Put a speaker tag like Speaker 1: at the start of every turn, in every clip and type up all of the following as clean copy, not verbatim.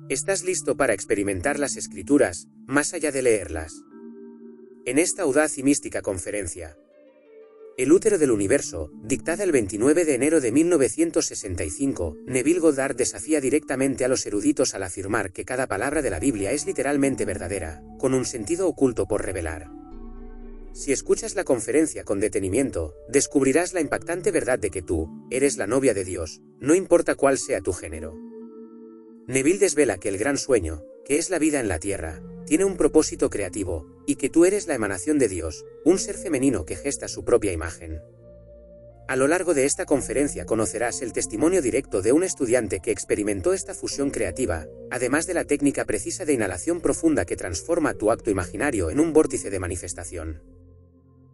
Speaker 1: ¿Estás listo para experimentar las Escrituras, más allá de leerlas? En esta audaz y mística conferencia, El útero del universo, dictada el 29 de enero de 1965, Neville Goddard desafía directamente a los eruditos al afirmar que cada palabra de la Biblia es literalmente verdadera, con un sentido oculto por revelar. Si escuchas la conferencia con detenimiento, descubrirás la impactante verdad de que tú eres la novia de Dios, no importa cuál sea tu género. Neville desvela que el gran sueño, que es la vida en la tierra, tiene un propósito creativo, y que tú eres la emanación de Dios, un ser femenino que gesta su propia imagen. A lo largo de esta conferencia conocerás el testimonio directo de un estudiante que experimentó esta fusión creativa, además de la técnica precisa de inhalación profunda que transforma tu acto imaginario en un vórtice de manifestación.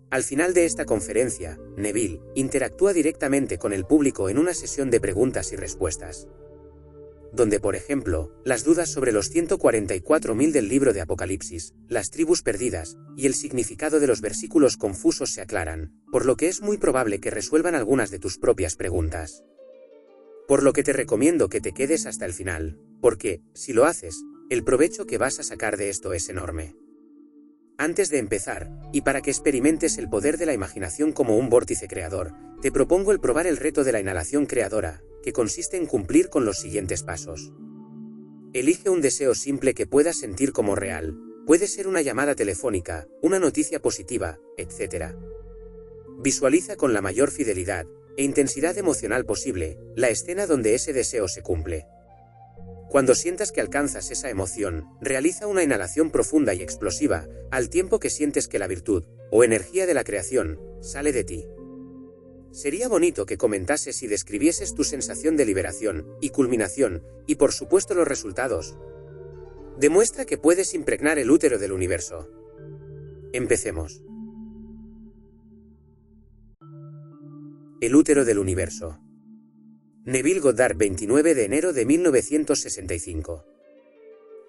Speaker 1: Al final de esta conferencia, Neville interactúa directamente con el público en una sesión de preguntas y respuestas, donde por ejemplo, las dudas sobre los 144.000 del libro de Apocalipsis, las tribus perdidas, y el significado de los versículos confusos se aclaran, por lo que es muy probable que resuelvan algunas de tus propias preguntas. Por lo que te recomiendo que te quedes hasta el final, porque, si lo haces, el provecho que vas a sacar de esto es enorme. Antes de empezar, y para que experimentes el poder de la imaginación como un vórtice creador, te propongo el probar el reto de la inhalación creadora, que consiste en cumplir con los siguientes pasos. Elige un deseo simple que puedas sentir como real, puede ser una llamada telefónica, una noticia positiva, etc. Visualiza con la mayor fidelidad e intensidad emocional posible la escena donde ese deseo se cumple. Cuando sientas que alcanzas esa emoción, realiza una inhalación profunda y explosiva, al tiempo que sientes que la virtud, o energía de la creación, sale de ti. Sería bonito que comentases y describieses tu sensación de liberación y culminación, y por supuesto los resultados. Demuestra que puedes impregnar el útero del universo. Empecemos. El útero del universo. Neville Goddard, 29 de enero de 1965.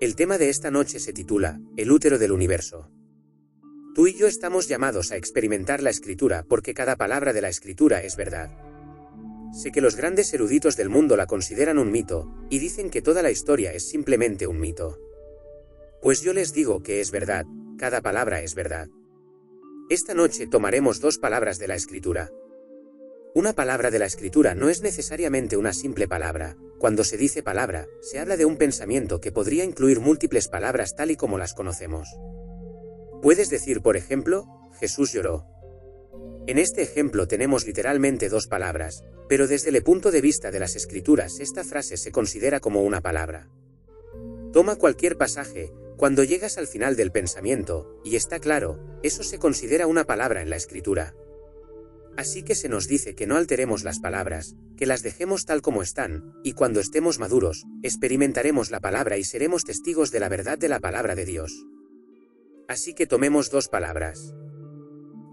Speaker 1: El tema de esta noche se titula El útero del universo. Tú y yo estamos llamados a experimentar la Escritura porque cada palabra de la Escritura es verdad. Sé que los grandes eruditos del mundo la consideran un mito, y dicen que toda la historia es simplemente un mito. Pues yo les digo que es verdad, cada palabra es verdad. Esta noche tomaremos dos palabras de la Escritura. Una palabra de la Escritura no es necesariamente una simple palabra. Cuando se dice palabra, se habla de un pensamiento que podría incluir múltiples palabras tal y como las conocemos. Puedes decir, por ejemplo, Jesús lloró. En este ejemplo tenemos literalmente dos palabras, pero desde el punto de vista de las Escrituras esta frase se considera como una palabra. Toma cualquier pasaje, cuando llegas al final del pensamiento, y está claro, eso se considera una palabra en la Escritura. Así que se nos dice que no alteremos las palabras, que las dejemos tal como están, y cuando estemos maduros, experimentaremos la palabra y seremos testigos de la verdad de la palabra de Dios. Así que tomemos dos palabras.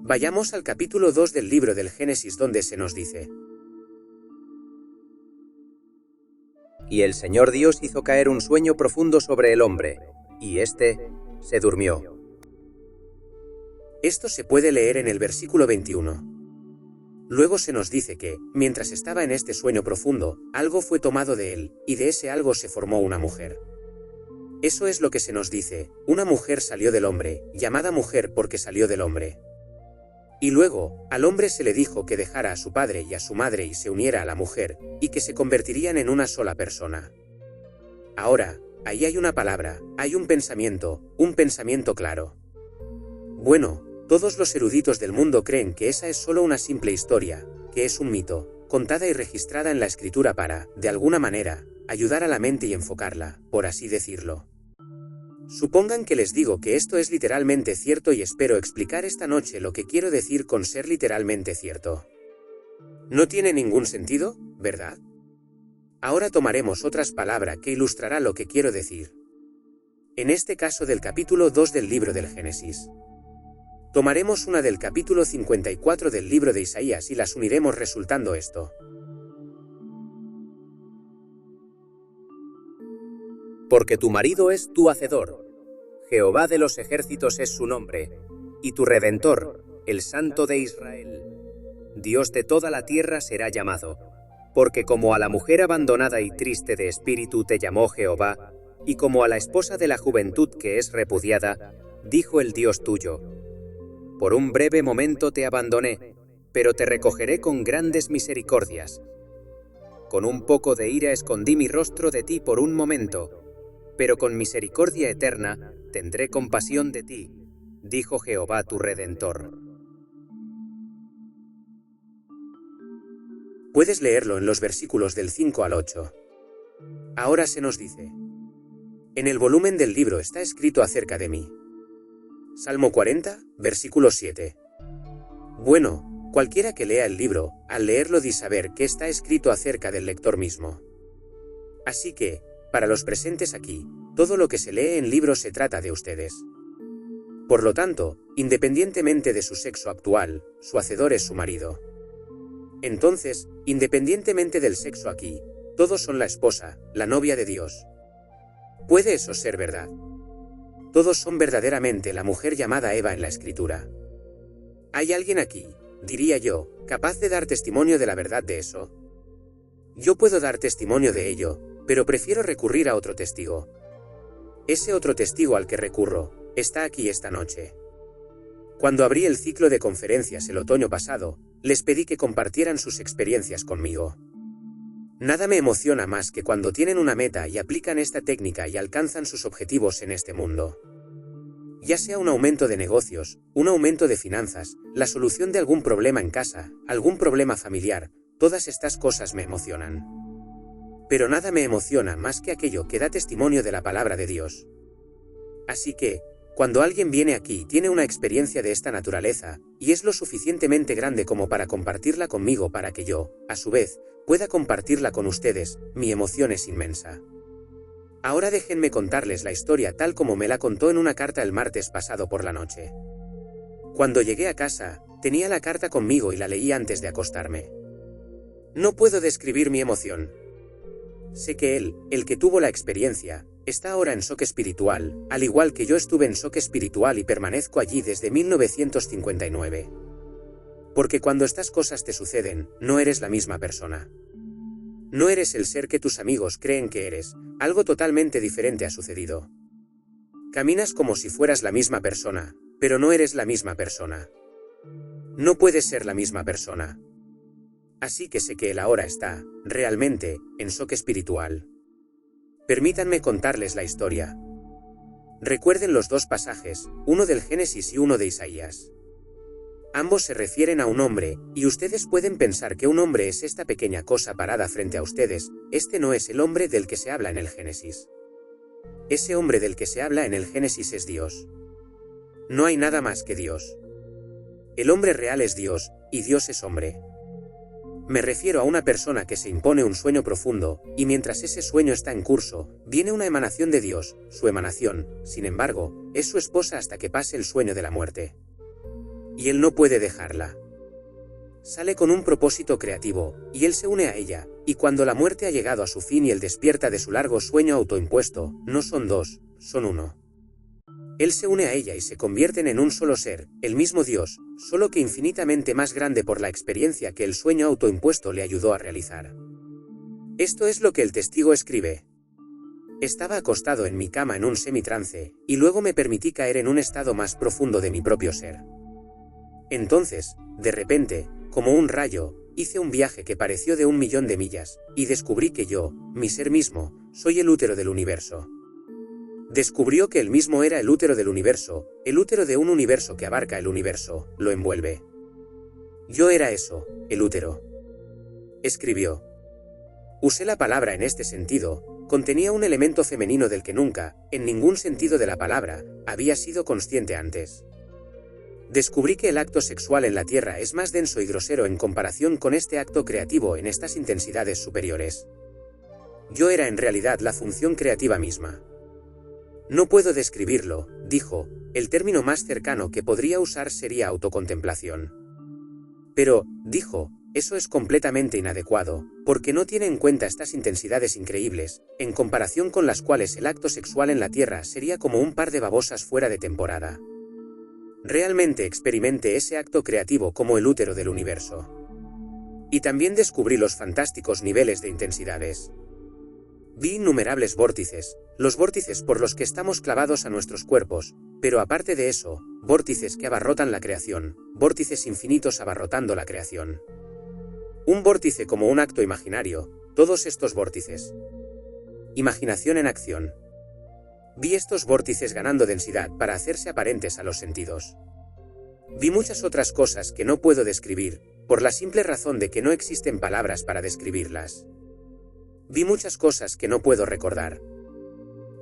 Speaker 1: Vayamos al capítulo 2 del libro del Génesis donde se nos dice:
Speaker 2: Y el Señor Dios hizo caer un sueño profundo sobre el hombre, y éste se durmió.
Speaker 1: Esto se puede leer en el versículo 21. Luego se nos dice que, mientras estaba en este sueño profundo, algo fue tomado de él, y de ese algo se formó una mujer. Eso es lo que se nos dice, una mujer salió del hombre, llamada mujer porque salió del hombre. Y luego, al hombre se le dijo que dejara a su padre y a su madre y se uniera a la mujer, y que se convertirían en una sola persona. Ahora, ahí hay una palabra, hay un pensamiento claro. Bueno, todos los eruditos del mundo creen que esa es solo una simple historia, que es un mito, contada y registrada en la Escritura para, de alguna manera, ayudar a la mente y enfocarla, por así decirlo. Supongan que les digo que esto es literalmente cierto y espero explicar esta noche lo que quiero decir con ser literalmente cierto. No tiene ningún sentido, ¿verdad? Ahora tomaremos otras palabras que ilustrará lo que quiero decir. En este caso del capítulo 2 del libro del Génesis. Tomaremos una del capítulo 54 del libro de Isaías y las uniremos resultando esto.
Speaker 2: Porque tu marido es tu hacedor, Jehová de los ejércitos es su nombre, y tu Redentor, el Santo de Israel. Dios de toda la tierra será llamado, porque como a la mujer abandonada y triste de espíritu te llamó Jehová, Y como a la esposa de la juventud que es repudiada, dijo el Dios tuyo: por un breve momento te abandoné, pero te recogeré con grandes misericordias. Con un poco de ira escondí mi rostro de ti por un momento, pero con misericordia eterna tendré compasión de ti, dijo Jehová tu Redentor.
Speaker 1: Puedes leerlo en los versículos del 5 al 8. Ahora se nos dice: en el volumen del libro está escrito acerca de mí. Salmo 40, versículo 7. Bueno, cualquiera que lea el libro, al leerlo di saber que está escrito acerca del lector mismo. Así que, para los presentes aquí, todo lo que se lee en libros se trata de ustedes. Por lo tanto, independientemente de su sexo actual, su hacedor es su marido. Entonces, independientemente del sexo aquí, todos son la esposa, la novia de Dios. ¿Puede eso ser verdad? Todos son verdaderamente la mujer llamada Eva en la Escritura. ¿Hay alguien aquí, diría yo, capaz de dar testimonio de la verdad de eso? Yo puedo dar testimonio de ello, pero prefiero recurrir a otro testigo. Ese otro testigo al que recurro está aquí esta noche. Cuando abrí el ciclo de conferencias el otoño pasado, les pedí que compartieran sus experiencias conmigo. Nada me emociona más que cuando tienen una meta y aplican esta técnica y alcanzan sus objetivos en este mundo. Ya sea un aumento de negocios, un aumento de finanzas, la solución de algún problema en casa, algún problema familiar, todas estas cosas me emocionan. Pero nada me emociona más que aquello que da testimonio de la palabra de Dios. Así que, cuando alguien viene aquí y tiene una experiencia de esta naturaleza, y es lo suficientemente grande como para compartirla conmigo para que yo, a su vez, pueda compartirla con ustedes, mi emoción es inmensa. Ahora déjenme contarles la historia tal como me la contó en una carta el martes pasado por la noche. Cuando llegué a casa, tenía la carta conmigo y la leí antes de acostarme. No puedo describir mi emoción. Sé que él, el que tuvo la experiencia, está ahora en shock espiritual, al igual que yo estuve en shock espiritual y permanezco allí desde 1959. Porque cuando estas cosas te suceden, no eres la misma persona. No eres el ser que tus amigos creen que eres, algo totalmente diferente ha sucedido. Caminas como si fueras la misma persona, pero no eres la misma persona. No puedes ser la misma persona. Así que sé que él ahora está, realmente, en shock espiritual. Permítanme contarles la historia. Recuerden los dos pasajes, uno del Génesis y uno de Isaías. Ambos se refieren a un hombre, y ustedes pueden pensar que un hombre es esta pequeña cosa parada frente a ustedes. Este no es el hombre del que se habla en el Génesis. Ese hombre del que se habla en el Génesis es Dios. No hay nada más que Dios. El hombre real es Dios, y Dios es hombre. Me refiero a una persona que se impone un sueño profundo, y mientras ese sueño está en curso, viene una emanación de Dios, su emanación, sin embargo, es su esposa hasta que pase el sueño de la muerte. Y él no puede dejarla. Sale con un propósito creativo, y él se une a ella, y cuando la muerte ha llegado a su fin y él despierta de su largo sueño autoimpuesto, no son dos, son uno. Él se une a ella y se convierten en un solo ser, el mismo Dios, solo que infinitamente más grande por la experiencia que el sueño autoimpuesto le ayudó a realizar. Esto es lo que el testigo escribe. Estaba acostado en mi cama en un semitrance, y luego me permití caer en un estado más profundo de mi propio ser. Entonces, de repente, como un rayo, hice un viaje que pareció de 1.000.000 de millas, y descubrí que yo, mi ser mismo, soy el útero del universo. Descubrió que él mismo era el útero del universo, el útero de un universo que abarca el universo, lo envuelve. Yo era eso, el útero. Escribió. Usé la palabra en este sentido, contenía un elemento femenino del que nunca, en ningún sentido de la palabra, había sido consciente antes. Descubrí que el acto sexual en la Tierra es más denso y grosero en comparación con este acto creativo en estas intensidades superiores. Yo era en realidad la función creativa misma. No puedo describirlo, dijo, el término más cercano que podría usar sería autocontemplación. Pero, dijo, eso es completamente inadecuado, porque no tiene en cuenta estas intensidades increíbles, en comparación con las cuales el acto sexual en la Tierra sería como un par de babosas fuera de temporada. Realmente experimenté ese acto creativo como el útero del universo. Y también descubrí los fantásticos niveles de intensidades. Vi innumerables vórtices, los vórtices por los que estamos clavados a nuestros cuerpos, pero aparte de eso, vórtices que abarrotan la creación, vórtices infinitos abarrotando la creación. Un vórtice como un acto imaginario, todos estos vórtices. Imaginación en acción. Vi estos vórtices ganando densidad para hacerse aparentes a los sentidos. Vi muchas otras cosas que no puedo describir, por la simple razón de que no existen palabras para describirlas. Vi muchas cosas que no puedo recordar.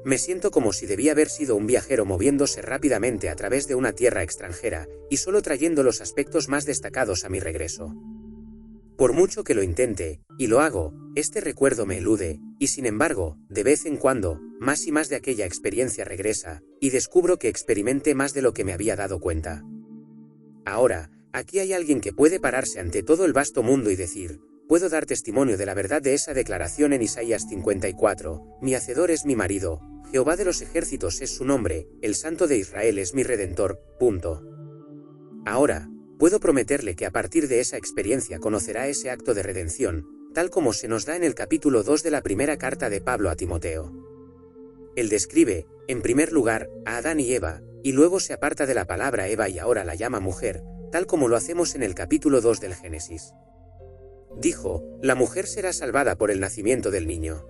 Speaker 1: Me siento como si debía haber sido un viajero moviéndose rápidamente a través de una tierra extranjera, y solo trayendo los aspectos más destacados a mi regreso. Por mucho que lo intente, y lo hago, este recuerdo me elude, y sin embargo, de vez en cuando, más y más de aquella experiencia regresa, y descubro que experimenté más de lo que me había dado cuenta. Ahora, aquí hay alguien que puede pararse ante todo el vasto mundo y decir: puedo dar testimonio de la verdad de esa declaración en Isaías 54, mi hacedor es mi marido, Jehová de los ejércitos es su nombre, el Santo de Israel es mi Redentor, punto. Ahora, puedo prometerle que a partir de esa experiencia conocerá ese acto de redención, tal como se nos da en el capítulo 2 de la primera carta de Pablo a Timoteo. Él describe, en primer lugar, a Adán y Eva, y luego se aparta de la palabra Eva y ahora la llama mujer, tal como lo hacemos en el capítulo 2 del Génesis. Dijo: la mujer será salvada por el nacimiento del niño.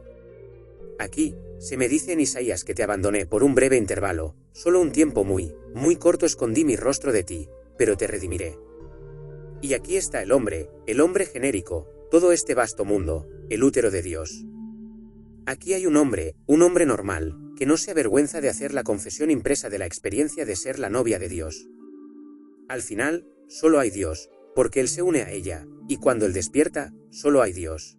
Speaker 1: Aquí, se me dice en Isaías que te abandoné por un breve intervalo, solo un tiempo muy corto escondí mi rostro de ti, pero te redimiré. Y aquí está el hombre genérico, todo este vasto mundo, el útero de Dios. Aquí hay un hombre normal, que no se avergüenza de hacer la confesión impresa de la experiencia de ser la novia de Dios. Al final, solo hay Dios, porque Él se une a ella, y cuando Él despierta, solo hay Dios.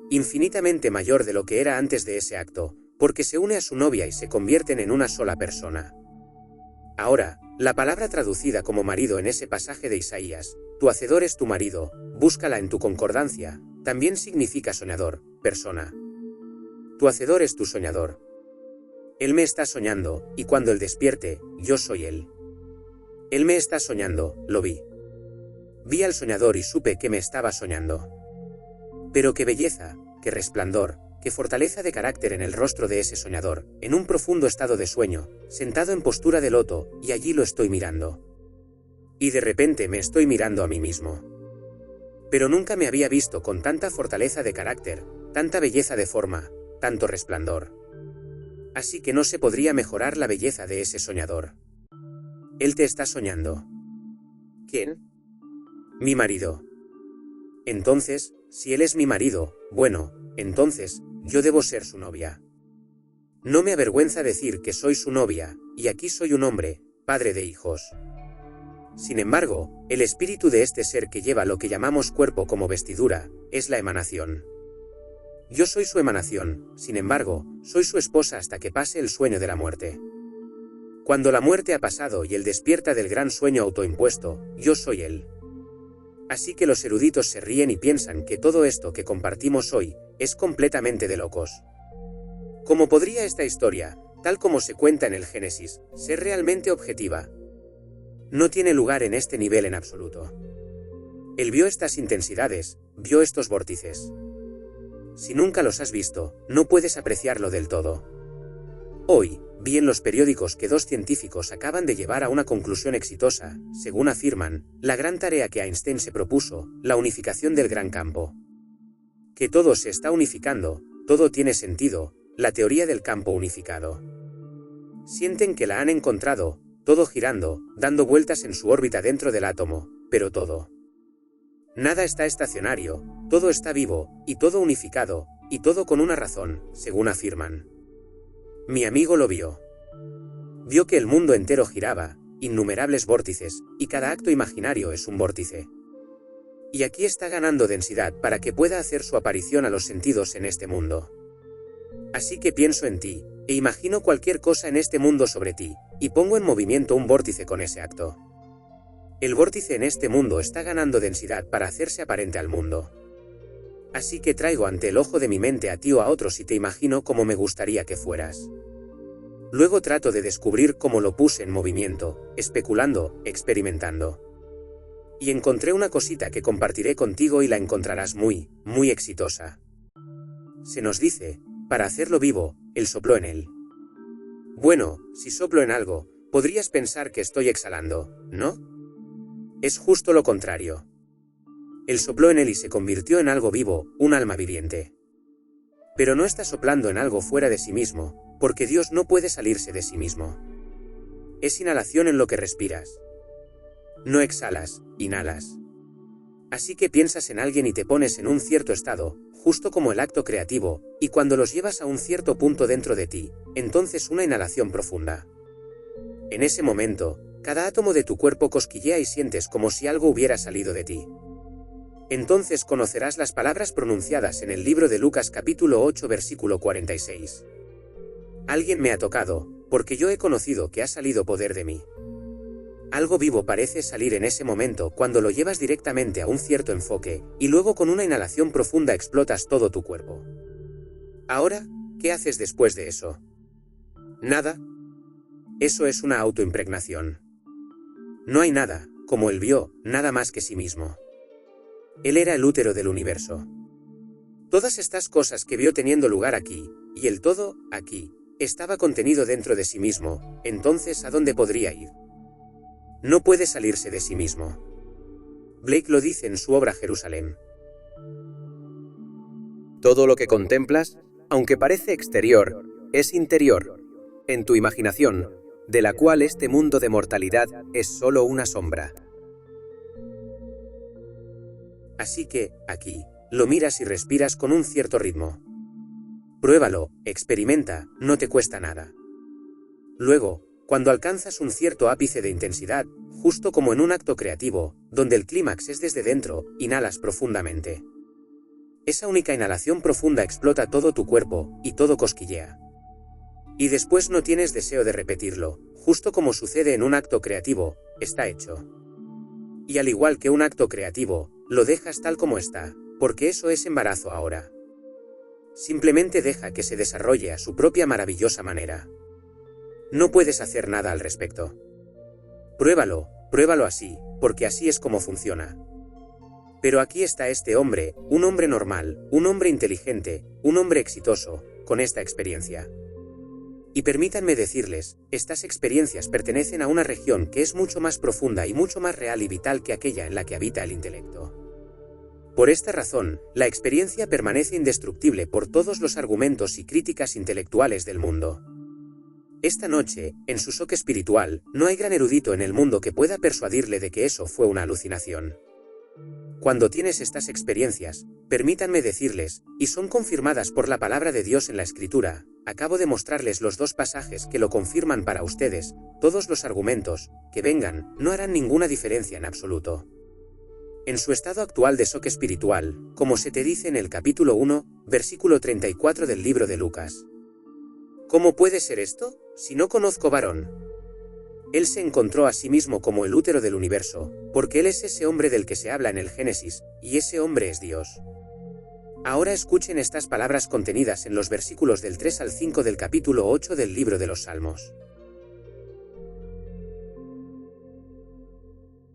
Speaker 1: Infinitamente mayor de lo que era antes de ese acto, porque se une a su novia y se convierten en una sola persona. Ahora, la palabra traducida como marido en ese pasaje de Isaías, tu hacedor es tu marido, búscala en tu concordancia, también significa soñador, persona. Tu hacedor es tu soñador. Él me está soñando, y cuando Él despierte, yo soy Él. Él me está soñando, lo vi. Vi al soñador y supe que me estaba soñando. Pero qué belleza, qué resplandor, qué fortaleza de carácter en el rostro de ese soñador, en un profundo estado de sueño, sentado en postura de loto, y allí lo estoy mirando. Y de repente me estoy mirando a mí mismo. Pero nunca me había visto con tanta fortaleza de carácter, tanta belleza de forma, tanto resplandor. Así que no se podría mejorar la belleza de ese soñador. Él te está soñando. ¿Quién? Mi marido. Entonces, si él es mi marido, bueno, entonces, yo debo ser su novia. No me avergüenza decir que soy su novia, y aquí soy un hombre, padre de hijos. Sin embargo, el espíritu de este ser que lleva lo que llamamos cuerpo como vestidura, es la emanación. Yo soy su emanación, sin embargo, soy su esposa hasta que pase el sueño de la muerte. Cuando la muerte ha pasado y él despierta del gran sueño autoimpuesto, yo soy él. Así que los eruditos se ríen y piensan que todo esto que compartimos hoy es completamente de locos. ¿Cómo podría esta historia, tal como se cuenta en el Génesis, ser realmente objetiva? No tiene lugar en este nivel en absoluto. Él vio estas intensidades, vio estos vórtices. Si nunca los has visto, no puedes apreciarlo del todo. Hoy, vi en los periódicos que 2 científicos acaban de llevar a una conclusión exitosa, según afirman, la gran tarea que Einstein se propuso, la unificación del gran campo. Que todo se está unificando, todo tiene sentido, la teoría del campo unificado. Sienten que la han encontrado, todo girando, dando vueltas en su órbita dentro del átomo, pero todo. Nada está estacionario, todo está vivo, y todo unificado, y todo con una razón, según afirman. Mi amigo lo vio. Vio que el mundo entero giraba, innumerables vórtices, y cada acto imaginario es un vórtice. Y aquí está ganando densidad para que pueda hacer su aparición a los sentidos en este mundo. Así que pienso en ti, e imagino cualquier cosa en este mundo sobre ti, y pongo en movimiento un vórtice con ese acto. El vórtice en este mundo está ganando densidad para hacerse aparente al mundo. Así que traigo ante el ojo de mi mente a ti o a otros y te imagino como me gustaría que fueras. Luego trato de descubrir cómo lo puse en movimiento, especulando, experimentando. Y encontré una cosita que compartiré contigo y la encontrarás muy exitosa. Se nos dice, para hacerlo vivo, él sopló en él. Bueno, si soplo en algo, podrías pensar que estoy exhalando, ¿no? Es justo lo contrario. Él sopló en él y se convirtió en algo vivo, un alma viviente. Pero no está soplando en algo fuera de sí mismo, porque Dios no puede salirse de sí mismo. Es inhalación en lo que respiras. No exhalas, inhalas. Así que piensas en alguien y te pones en un cierto estado, justo como el acto creativo, y cuando los llevas a un cierto punto dentro de ti, entonces una inhalación profunda. En ese momento, cada átomo de tu cuerpo cosquillea y sientes como si algo hubiera salido de ti. Entonces conocerás las palabras pronunciadas en el libro de Lucas capítulo 8 versículo 46. Alguien me ha tocado, porque yo he conocido que ha salido poder de mí. Algo vivo parece salir en ese momento cuando lo llevas directamente a un cierto enfoque, y luego con una inhalación profunda explotas todo tu cuerpo. Ahora, ¿qué haces después de eso? Nada. Eso es una autoimpregnación. No hay nada, como él vio, nada más que sí mismo. Él era el útero del universo. Todas estas cosas que vio teniendo lugar aquí, y el todo, aquí, estaba contenido dentro de sí mismo, entonces ¿a dónde podría ir? No puede salirse de sí mismo. Blake lo dice en su obra Jerusalén.
Speaker 2: Todo lo que contemplas, aunque parece exterior, es interior, en tu imaginación, de la cual este mundo de mortalidad es solo una sombra.
Speaker 1: Así que, aquí, lo miras y respiras con un cierto ritmo. Pruébalo, experimenta, no te cuesta nada. Luego, cuando alcanzas un cierto ápice de intensidad, justo como en un acto creativo, donde el clímax es desde dentro, inhalas profundamente. Esa única inhalación profunda explota todo tu cuerpo, y todo cosquillea. Y después no tienes deseo de repetirlo, justo como sucede en un acto creativo, está hecho. Y al igual que un acto creativo, lo dejas tal como está, porque eso es embarazo ahora. Simplemente deja que se desarrolle a su propia maravillosa manera. No puedes hacer nada al respecto. Pruébalo así, porque así es como funciona. Pero aquí está este hombre, un hombre normal, un hombre inteligente, un hombre exitoso, con esta experiencia. Y permítanme decirles, estas experiencias pertenecen a una región que es mucho más profunda y mucho más real y vital que aquella en la que habita el intelecto. Por esta razón, la experiencia permanece indestructible por todos los argumentos y críticas intelectuales del mundo. Esta noche, en su shock espiritual, no hay gran erudito en el mundo que pueda persuadirle de que eso fue una alucinación. Cuando tienes estas experiencias, permítanme decirles, y son confirmadas por la palabra de Dios en la Escritura, acabo de mostrarles los dos pasajes que lo confirman para ustedes, todos los argumentos, que vengan, no harán ninguna diferencia en absoluto. En su estado actual de shock espiritual, como se te dice en el capítulo 1, versículo 34 del libro de Lucas. ¿Cómo puede ser esto, si no conozco varón? Él se encontró a sí mismo como el útero del universo, porque él es ese hombre del que se habla en el Génesis, y ese hombre es Dios. Ahora escuchen estas palabras contenidas en los versículos del 3 al 5 del capítulo 8 del libro de los Salmos.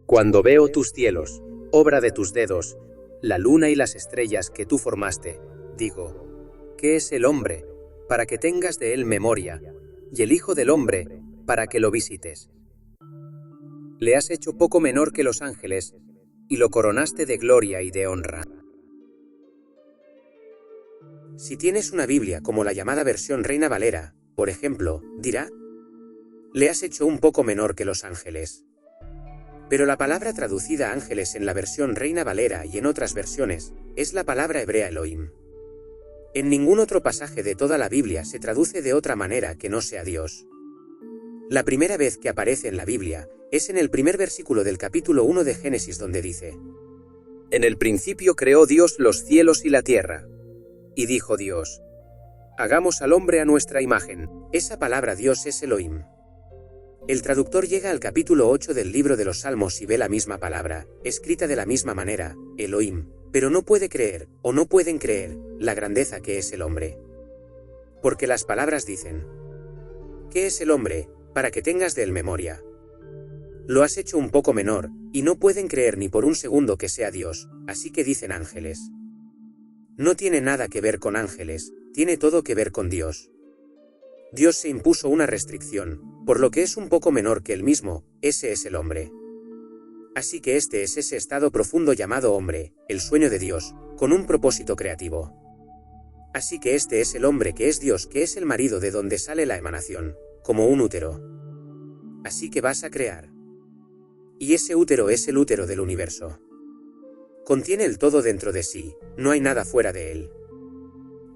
Speaker 2: Cuando veo tus cielos, obra de tus dedos, la luna y las estrellas que tú formaste, digo, ¿qué es el hombre, para que tengas de él memoria, y el Hijo del Hombre, para que lo visites? Le has hecho poco menor que los ángeles, y lo coronaste de gloria y de honra.
Speaker 1: Si tienes una Biblia como la llamada versión Reina Valera, por ejemplo, dirá, le has hecho un poco menor que los ángeles. Pero la palabra traducida ángeles en la versión Reina Valera y en otras versiones, es la palabra hebrea Elohim. En ningún otro pasaje de toda la Biblia se traduce de otra manera que no sea Dios. La primera vez que aparece en la Biblia, es en el primer versículo del capítulo 1 de Génesis donde dice:
Speaker 2: En el principio creó Dios los cielos y la tierra. Y dijo Dios: hagamos al hombre a nuestra imagen.
Speaker 1: Esa palabra Dios es Elohim. El traductor llega al capítulo 8 del libro de los Salmos y ve la misma palabra, escrita de la misma manera, Elohim, pero no puede creer, o no pueden creer, la grandeza que es el hombre. Porque las palabras dicen: ¿qué es el hombre, para que tengas de él memoria? Lo has hecho un poco menor, y no pueden creer ni por un segundo que sea Dios, así que dicen ángeles. No tiene nada que ver con ángeles, tiene todo que ver con Dios. Dios se impuso una restricción, por lo que es un poco menor que él mismo, ese es el hombre. Así que este es ese estado profundo llamado hombre, el sueño de Dios, con un propósito creativo. Así que este es el hombre que es Dios, que es el marido de donde sale la emanación, como un útero. Así que vas a crear. Y ese útero es el útero del universo. Contiene el todo dentro de sí, no hay nada fuera de él.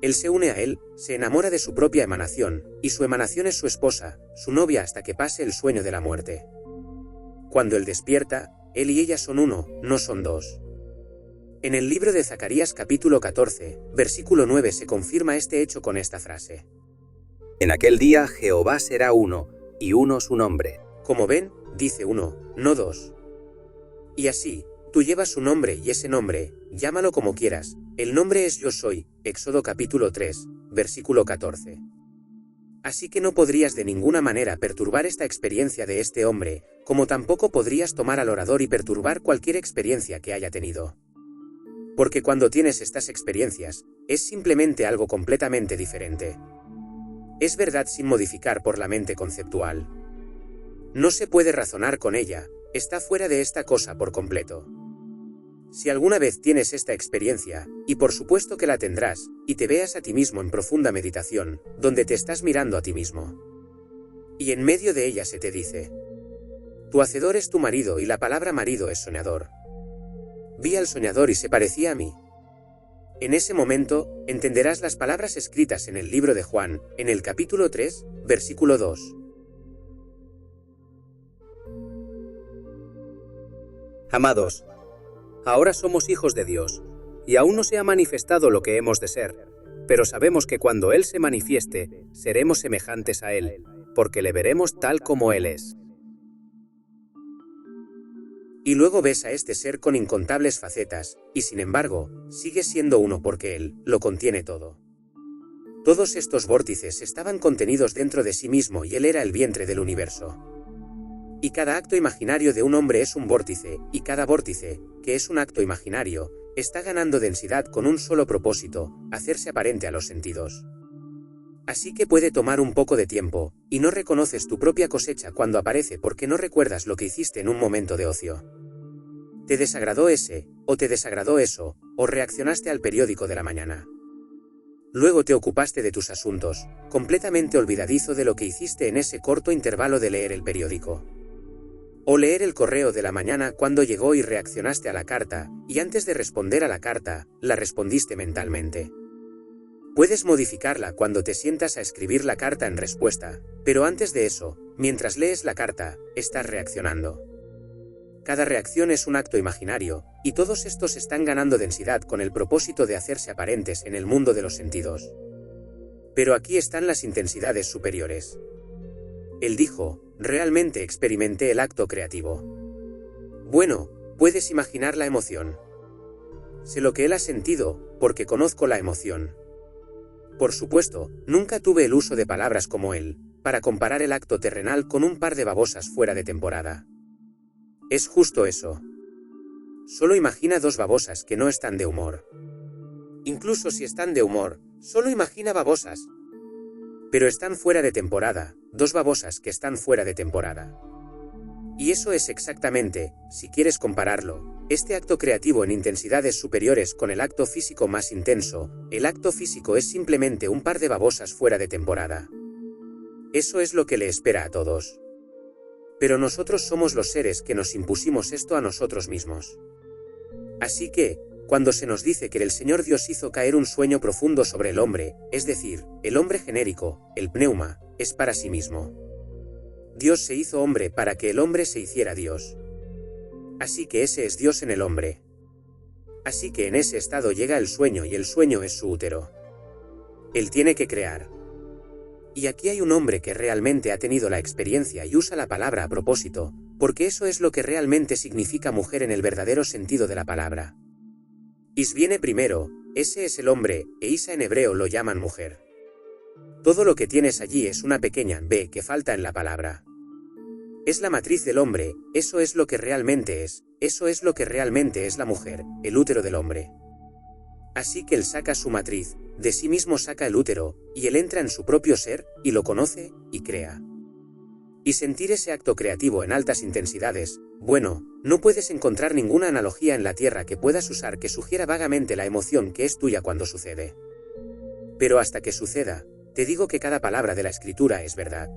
Speaker 1: Él se une a él, se enamora de su propia emanación, y su emanación es su esposa, su novia hasta que pase el sueño de la muerte. Cuando él despierta, él y ella son uno, no son dos. En el libro de Zacarías capítulo 14, versículo 9 se confirma este hecho con esta frase.
Speaker 2: En aquel día Jehová será uno, y uno su nombre.
Speaker 1: Como ven, dice uno, no dos. Y así, tú llevas su nombre y ese nombre, llámalo como quieras, el nombre es Yo Soy, Éxodo capítulo 3, versículo 14. Así que no podrías de ninguna manera perturbar esta experiencia de este hombre, como tampoco podrías tomar al orador y perturbar cualquier experiencia que haya tenido. Porque cuando tienes estas experiencias, es simplemente algo completamente diferente. Es verdad sin modificar por la mente conceptual. No se puede razonar con ella, está fuera de esta cosa por completo. Si alguna vez tienes esta experiencia, y por supuesto que la tendrás, y te veas a ti mismo en profunda meditación, donde te estás mirando a ti mismo. Y en medio de ella se te dice, tu hacedor es tu marido y la palabra marido es soñador. Vi al soñador y se parecía a mí. En ese momento, entenderás las palabras escritas en el libro de Juan, en el capítulo 3, versículo 2.
Speaker 2: Amados, ahora somos hijos de Dios, y aún no se ha manifestado lo que hemos de ser, pero sabemos que cuando Él se manifieste, seremos semejantes a Él, porque le veremos tal como Él es.
Speaker 1: Y luego ves a este ser con incontables facetas, y sin embargo, sigue siendo uno porque Él lo contiene todo. Todos estos vórtices estaban contenidos dentro de sí mismo y Él era el vientre del universo. Y cada acto imaginario de un hombre es un vórtice, y cada vórtice, que es un acto imaginario, está ganando densidad con un solo propósito, hacerse aparente a los sentidos. Así que puede tomar un poco de tiempo, y no reconoces tu propia cosecha cuando aparece porque no recuerdas lo que hiciste en un momento de ocio. Te desagradó ese, o te desagradó eso, o reaccionaste al periódico de la mañana. Luego te ocupaste de tus asuntos, completamente olvidadizo de lo que hiciste en ese corto intervalo de leer el periódico. O leer el correo de la mañana cuando llegó y reaccionaste a la carta, y antes de responder a la carta, la respondiste mentalmente. Puedes modificarla cuando te sientas a escribir la carta en respuesta, pero antes de eso, mientras lees la carta, estás reaccionando. Cada reacción es un acto imaginario, y todos estos están ganando densidad con el propósito de hacerse aparentes en el mundo de los sentidos. Pero aquí están las intensidades superiores. Él dijo, realmente experimenté el acto creativo. Bueno, puedes imaginar la emoción. Sé lo que él ha sentido, porque conozco la emoción. Por supuesto, nunca tuve el uso de palabras como él, para comparar el acto terrenal con un par de babosas fuera de temporada. Es justo eso. Solo imagina dos babosas que no están de humor. Incluso si están de humor, solo imagina babosas. Pero están fuera de temporada, dos babosas que están fuera de temporada. Y eso es exactamente, si quieres compararlo, este acto creativo en intensidades superiores con el acto físico más intenso. El acto físico es simplemente un par de babosas fuera de temporada. Eso es lo que le espera a todos. Pero nosotros somos los seres que nos impusimos esto a nosotros mismos. Así que, cuando se nos dice que el Señor Dios hizo caer un sueño profundo sobre el hombre, es decir, el hombre genérico, el pneuma, es para sí mismo. Dios se hizo hombre para que el hombre se hiciera Dios. Así que ese es Dios en el hombre. Así que en ese estado llega el sueño y el sueño es su útero. Él tiene que crear. Y aquí hay un hombre que realmente ha tenido la experiencia y usa la palabra a propósito, porque eso es lo que realmente significa mujer en el verdadero sentido de la palabra. Is viene primero, ese es el hombre, e Isa en hebreo lo llaman mujer. Todo lo que tienes allí es una pequeña b que falta en la palabra. Es la matriz del hombre, eso es lo que realmente es, eso es lo que realmente es la mujer, el útero del hombre. Así que él saca su matriz, de sí mismo saca el útero, y él entra en su propio ser, y lo conoce, y crea. Y sentir ese acto creativo en altas intensidades, bueno, no puedes encontrar ninguna analogía en la Tierra que puedas usar que sugiera vagamente la emoción que es tuya cuando sucede. Pero hasta que suceda, te digo que cada palabra de la Escritura es verdad.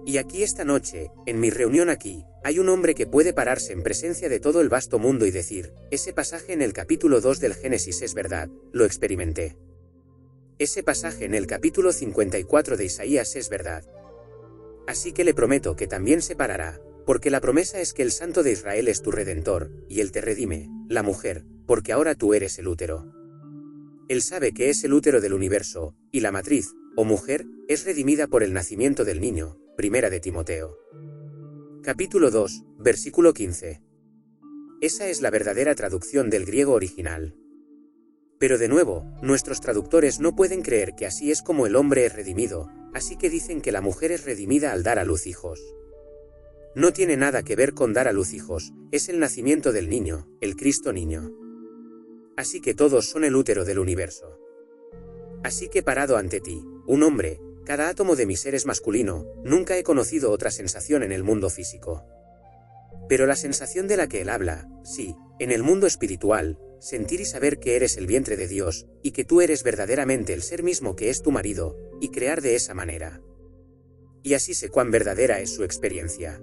Speaker 1: Y aquí esta noche, en mi reunión aquí, hay un hombre que puede pararse en presencia de todo el vasto mundo y decir, ese pasaje en el capítulo 2 del Génesis es verdad, lo experimenté. Ese pasaje en el capítulo 54 de Isaías es verdad. Así que le prometo que también se parará, porque la promesa es que el Santo de Israel es tu Redentor, y él te redime, la mujer, porque ahora tú eres el útero. Él sabe que es el útero del universo, y la matriz, o mujer, es redimida por el nacimiento del niño. Primera de Timoteo. Capítulo 2, versículo 15. Esa es la verdadera traducción del griego original. Pero de nuevo, nuestros traductores no pueden creer que así es como el hombre es redimido, así que dicen que la mujer es redimida al dar a luz hijos. No tiene nada que ver con dar a luz hijos, es el nacimiento del niño, el Cristo niño. Así que todos son el útero del universo. Así que parado ante ti, un hombre, cada átomo de mi ser es masculino, nunca he conocido otra sensación en el mundo físico. Pero la sensación de la que él habla, sí, en el mundo espiritual, sentir y saber que eres el vientre de Dios, y que tú eres verdaderamente el ser mismo que es tu marido, y crear de esa manera. Y así sé cuán verdadera es su experiencia.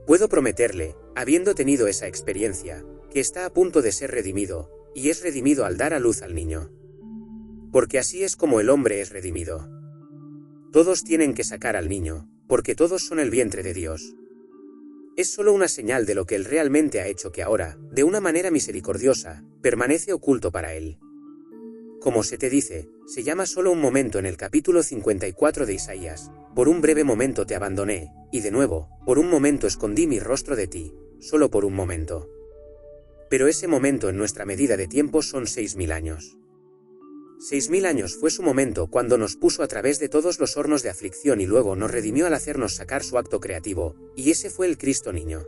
Speaker 1: Puedo prometerle, habiendo tenido esa experiencia, que está a punto de ser redimido, y es redimido al dar a luz al niño. Porque así es como el hombre es redimido. Todos tienen que sacar al niño, porque todos son el vientre de Dios. Es solo una señal de lo que él realmente ha hecho que ahora, de una manera misericordiosa, permanece oculto para él. Como se te dice, se llama solo un momento en el capítulo 54 de Isaías, por un breve momento te abandoné, y de nuevo, por un momento escondí mi rostro de ti, solo por un momento. Pero ese momento en nuestra medida de tiempo son 6000 años. 6000 años fue su momento cuando nos puso a través de todos los hornos de aflicción y luego nos redimió al hacernos sacar su acto creativo, y ese fue el Cristo niño.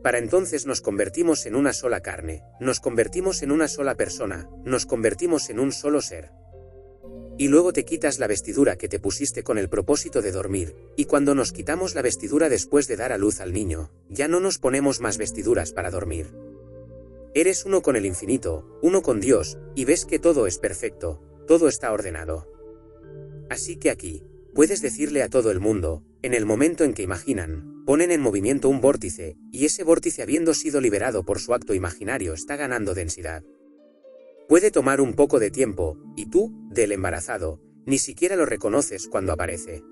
Speaker 1: Para entonces nos convertimos en una sola carne, nos convertimos en una sola persona, nos convertimos en un solo ser. Y luego te quitas la vestidura que te pusiste con el propósito de dormir, y cuando nos quitamos la vestidura después de dar a luz al niño, ya no nos ponemos más vestiduras para dormir. Eres uno con el infinito, uno con Dios, y ves que todo es perfecto, todo está ordenado. Así que aquí, puedes decirle a todo el mundo, en el momento en que imaginan, ponen en movimiento un vórtice, y ese vórtice habiendo sido liberado por su acto imaginario está ganando densidad. Puede tomar un poco de tiempo, y tú, del embarazado, ni siquiera lo reconoces cuando aparece.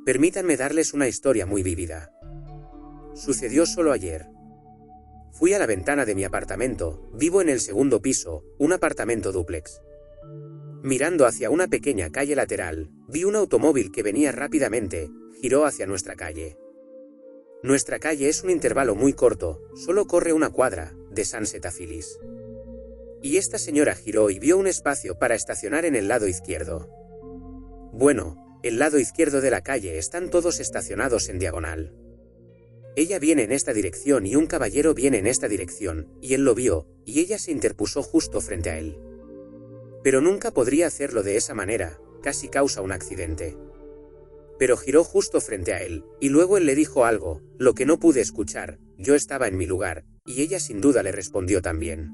Speaker 1: Permítanme darles una historia muy vívida. Sucedió solo ayer. Fui a la ventana de mi apartamento, vivo en el segundo piso, un apartamento dúplex. Mirando hacia una pequeña calle lateral, vi un automóvil que venía rápidamente, giró hacia nuestra calle. Nuestra calle es un intervalo muy corto, solo corre una cuadra, de Sunset a Phyllis. Y esta señora giró y vio un espacio para estacionar en el lado izquierdo. Bueno, el lado izquierdo de la calle están todos estacionados en diagonal. Ella viene en esta dirección y un caballero viene en esta dirección, y él lo vio, y ella se interpuso justo frente a él. Pero nunca podría hacerlo de esa manera, casi causa un accidente. Pero giró justo frente a él, y luego él le dijo algo, lo que no pude escuchar, yo estaba en mi lugar, y ella sin duda le respondió también.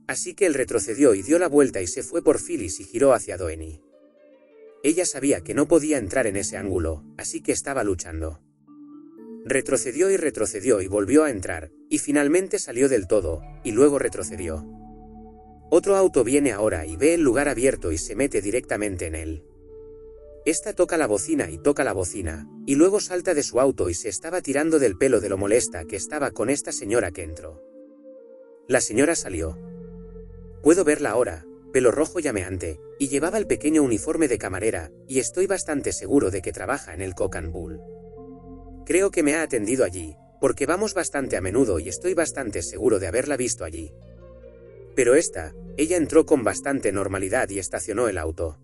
Speaker 1: Así que él retrocedió y dio la vuelta y se fue por Phyllis y giró hacia Doheny. Ella sabía que no podía entrar en ese ángulo, así que estaba luchando. Retrocedió y volvió a entrar, y finalmente salió del todo, y luego retrocedió. Otro auto viene ahora y ve el lugar abierto y se mete directamente en él. Esta toca la bocina y toca la bocina, y luego salta de su auto y se estaba tirando del pelo de lo molesta que estaba con esta señora que entró. La señora salió. Puedo verla ahora, pelo rojo llameante, y llevaba el pequeño uniforme de camarera, y estoy bastante seguro de que trabaja en el Cock and Bull. Creo que me ha atendido allí, porque vamos bastante a menudo y estoy bastante seguro de haberla visto allí. Pero ella entró con bastante normalidad y estacionó el auto.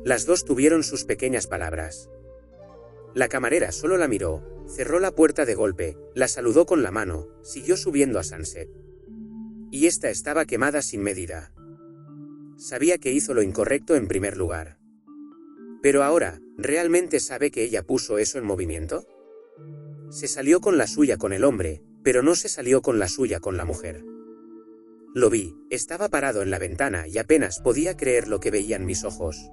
Speaker 1: Las dos tuvieron sus pequeñas palabras. La camarera solo la miró, cerró la puerta de golpe, la saludó con la mano, siguió subiendo a Sunset. y ésta estaba quemada sin medida. Sabía que hizo lo incorrecto en primer lugar. Pero ahora, ¿realmente sabe que ella puso eso en movimiento? Se salió con la suya con el hombre, pero no se salió con la suya con la mujer. Lo vi, estaba parado en la ventana y apenas podía creer lo que veían mis ojos.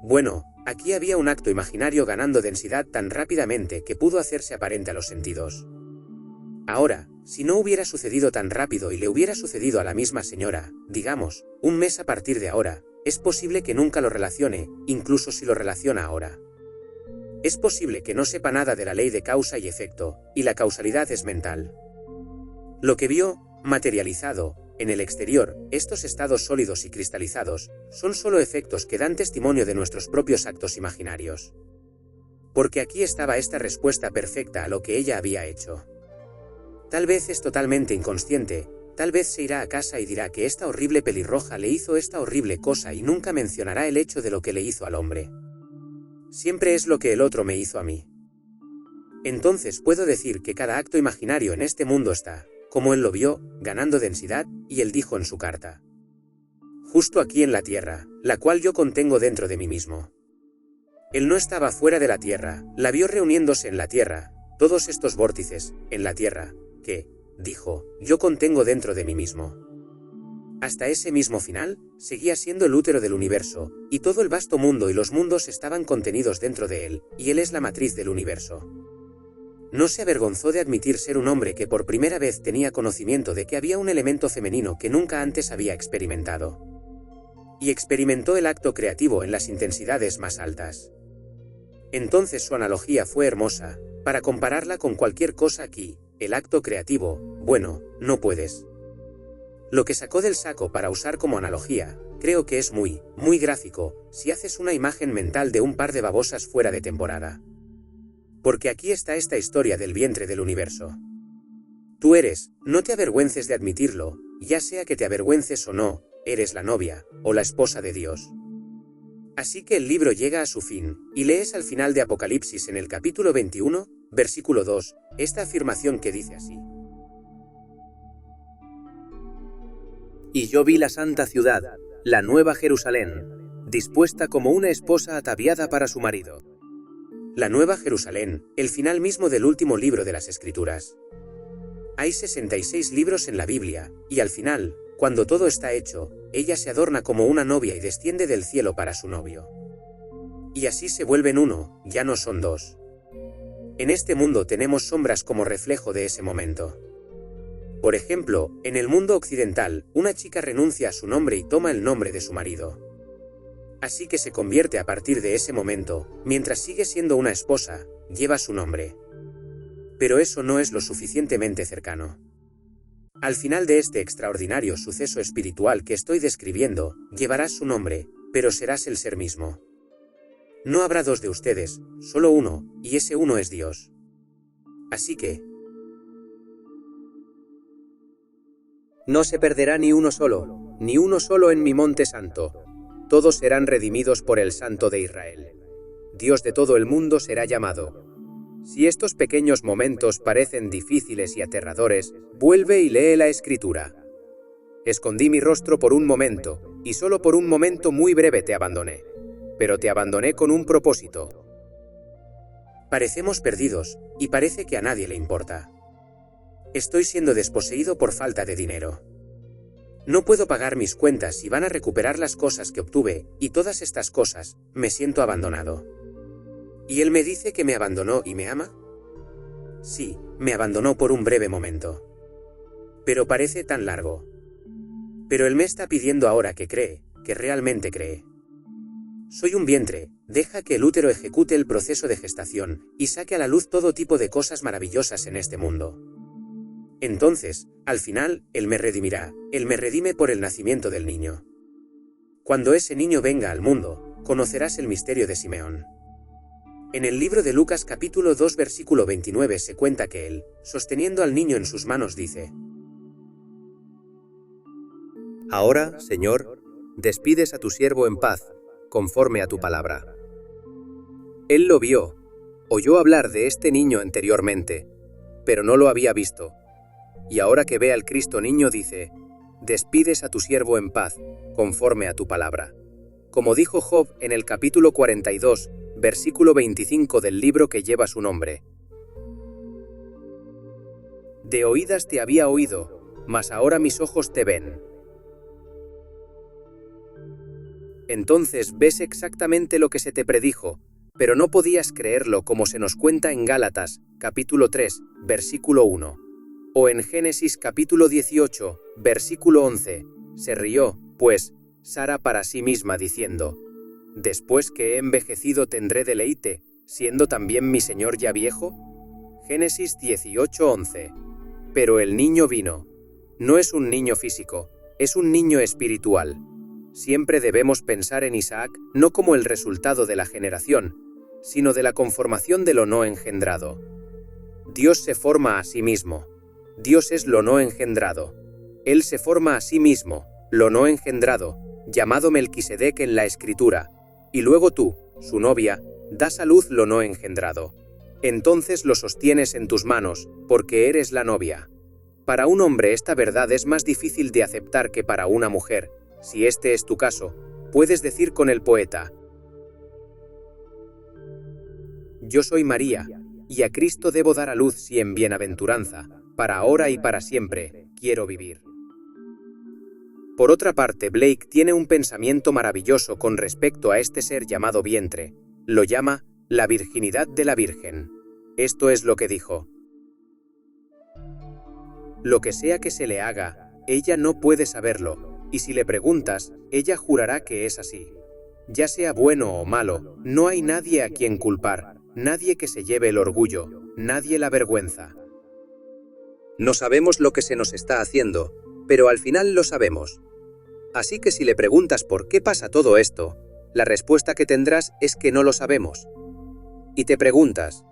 Speaker 1: Bueno, aquí había un acto imaginario ganando densidad tan rápidamente que pudo hacerse aparente a los sentidos. Ahora, si no hubiera sucedido tan rápido y le hubiera sucedido a la misma señora, digamos, un mes a partir de ahora, es posible que nunca lo relacione, incluso si lo relaciona ahora. Es posible que no sepa nada de la ley de causa y efecto, y la causalidad es mental. Lo que vio, materializado, en el exterior, estos estados sólidos y cristalizados, son solo efectos que dan testimonio de nuestros propios actos imaginarios. Porque aquí estaba esta respuesta perfecta a lo que ella había hecho. Tal vez es totalmente inconsciente, tal vez se irá a casa y dirá que esta horrible pelirroja le hizo esta horrible cosa y nunca mencionará el hecho de lo que le hizo al hombre. Siempre es lo que el otro me hizo a mí. Entonces puedo decir que cada acto imaginario en este mundo está, como él lo vio, ganando densidad, y él dijo en su carta. Justo aquí en la tierra, la cual yo contengo dentro de mí mismo. Él no estaba fuera de la tierra, la vio reuniéndose en la tierra, todos estos vórtices, en la tierra, que, dijo, yo contengo dentro de mí mismo. Hasta ese mismo final, seguía siendo el útero del universo, y todo el vasto mundo y los mundos estaban contenidos dentro de él, y él es la matriz del universo. No se avergonzó de admitir ser un hombre que por primera vez tenía conocimiento de que había un elemento femenino que nunca antes había experimentado. Y experimentó el acto creativo en las intensidades más altas. Entonces su analogía fue hermosa, para compararla con cualquier cosa aquí, el acto creativo, bueno, no puedes. Lo que sacó del saco para usar como analogía, creo que es muy gráfico, si haces una imagen mental de un par de babosas fuera de temporada. Porque aquí está esta historia del vientre del universo. Tú eres, no te avergüences de admitirlo, ya sea que te avergüences o no, eres la novia, o la esposa de Dios. Así que el libro llega a su fin, y lees al final de Apocalipsis en el capítulo 21, versículo 2, esta afirmación que dice así.
Speaker 2: Y yo vi la santa ciudad, la nueva Jerusalén, dispuesta como una esposa ataviada para su marido.
Speaker 1: La nueva Jerusalén, el final mismo del último libro de las Escrituras. Hay 66 libros en la Biblia, y al final, cuando todo está hecho, ella se adorna como una novia y desciende del cielo para su novio. Y así se vuelven uno, ya no son dos. En este mundo tenemos sombras como reflejo de ese momento. Por ejemplo, en el mundo occidental, una chica renuncia a su nombre y toma el nombre de su marido. Así que se convierte a partir de ese momento, mientras sigue siendo una esposa, lleva su nombre. Pero eso no es lo suficientemente cercano. Al final de este extraordinario suceso espiritual que estoy describiendo, llevarás su nombre, pero serás el ser mismo. No habrá dos de ustedes, solo uno, y ese uno es Dios. Así que,
Speaker 2: no se perderá ni uno solo en mi monte santo. Todos serán redimidos por el Santo de Israel. Dios de todo el mundo será llamado. Si estos pequeños momentos parecen difíciles y aterradores, vuelve y lee la Escritura. Escondí mi rostro por un momento, y solo por un momento muy breve te abandoné. Pero te abandoné con un propósito.
Speaker 1: Parecemos perdidos, y parece que a nadie le importa. Estoy siendo desposeído por falta de dinero. No puedo pagar mis cuentas y van a recuperar las cosas que obtuve, y todas estas cosas, me siento abandonado. ¿Y él me dice que me abandonó y me ama? Sí, me abandonó por un breve momento. Pero parece tan largo. Pero él me está pidiendo ahora que cree, que realmente cree. Soy un vientre, deja que el útero ejecute el proceso de gestación, y saque a la luz todo tipo de cosas maravillosas en este mundo. Entonces, al final, Él me redimirá, Él me redime por el nacimiento del niño. Cuando ese niño venga al mundo, conocerás el misterio de Simeón. En el libro de Lucas capítulo 2 versículo 29 se cuenta que él, sosteniendo al niño en sus manos, dice:
Speaker 2: Ahora, Señor, despides a tu siervo en paz, conforme a tu palabra. Él lo vio, oyó hablar de este niño anteriormente, pero no lo había visto. Y ahora que ve al Cristo niño dice: despides a tu siervo en paz, conforme a tu palabra. Como dijo Job en el capítulo 42, versículo 25 del libro que lleva su nombre. De oídas te había oído, mas ahora mis ojos te ven. Entonces ves exactamente lo que se te predijo, pero no podías creerlo, como se nos cuenta en Gálatas, capítulo 3, versículo 1. O en Génesis capítulo 18, versículo 11, se rió, pues, Sara para sí misma diciendo: «Después que he envejecido tendré deleite, siendo también mi señor ya viejo». Génesis 18, 11. Pero el niño vino. No es un niño físico, es un niño espiritual. Siempre debemos pensar en Isaac no como el resultado de la generación, sino de la conformación de lo no engendrado. Dios se forma a sí mismo. Dios es lo no engendrado. Él se forma a sí mismo, lo no engendrado, llamado Melquisedec en la Escritura, y luego tú, su novia, das a luz lo no engendrado. Entonces lo sostienes en tus manos, porque eres la novia. Para un hombre esta verdad es más difícil de aceptar que para una mujer. Si este es tu caso, puedes decir con el poeta: «Yo soy María, y a Cristo debo dar a luz si en bienaventuranza, para ahora y para siempre, quiero vivir». Por otra parte, Blake tiene un pensamiento maravilloso con respecto a este ser llamado vientre. Lo llama la virginidad de la Virgen. Esto es lo que dijo: «Lo que sea que se le haga, ella no puede saberlo, y si le preguntas, ella jurará que es así. Ya sea bueno o malo, no hay nadie a quien culpar, nadie que se lleve el orgullo, nadie la vergüenza». No sabemos lo que se nos está haciendo, pero al final lo sabemos. Así que si le preguntas por qué pasa todo esto, la respuesta que tendrás es que no lo sabemos. Y te preguntas: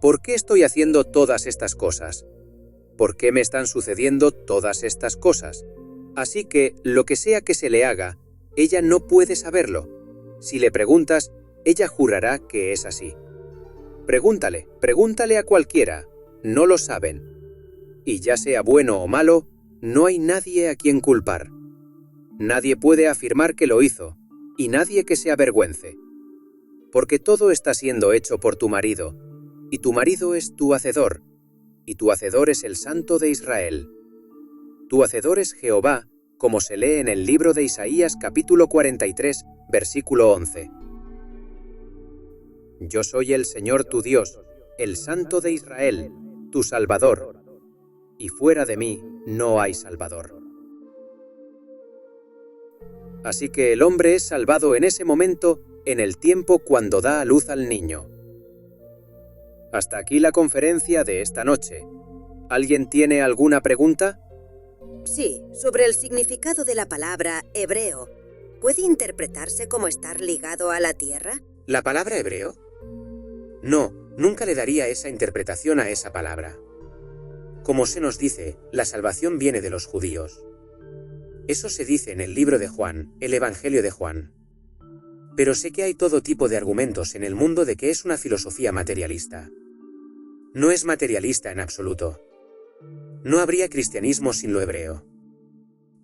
Speaker 2: ¿por qué estoy haciendo todas estas cosas? ¿Por qué me están sucediendo todas estas cosas? Así que, lo que sea que se le haga, ella no puede saberlo. Si le preguntas, ella jurará que es así. Pregúntale a cualquiera, no lo saben. Y ya sea bueno o malo, no hay nadie a quien culpar. Nadie puede afirmar que lo hizo, y nadie que se avergüence. Porque todo está siendo hecho por tu marido, y tu marido es tu hacedor, y tu hacedor es el Santo de Israel. Tu hacedor es Jehová, como se lee en el libro de Isaías capítulo 43, versículo 11. Yo soy el Señor tu Dios, el Santo de Israel, tu Salvador, y fuera de mí no hay Salvador. Así que el hombre es salvado en ese momento, en el tiempo cuando da a luz al niño. Hasta aquí la conferencia de esta noche. ¿Alguien tiene alguna pregunta?
Speaker 3: Sí, sobre el significado de la palabra hebreo. ¿Puede interpretarse como estar ligado a la tierra?
Speaker 1: ¿La palabra hebreo? No, nunca le daría esa interpretación a esa palabra. Como se nos dice, la salvación viene de los judíos. Eso se dice en el libro de Juan, el Evangelio de Juan. Pero sé que hay todo tipo de argumentos en el mundo de que es una filosofía materialista. No es materialista en absoluto. No habría cristianismo sin lo hebreo.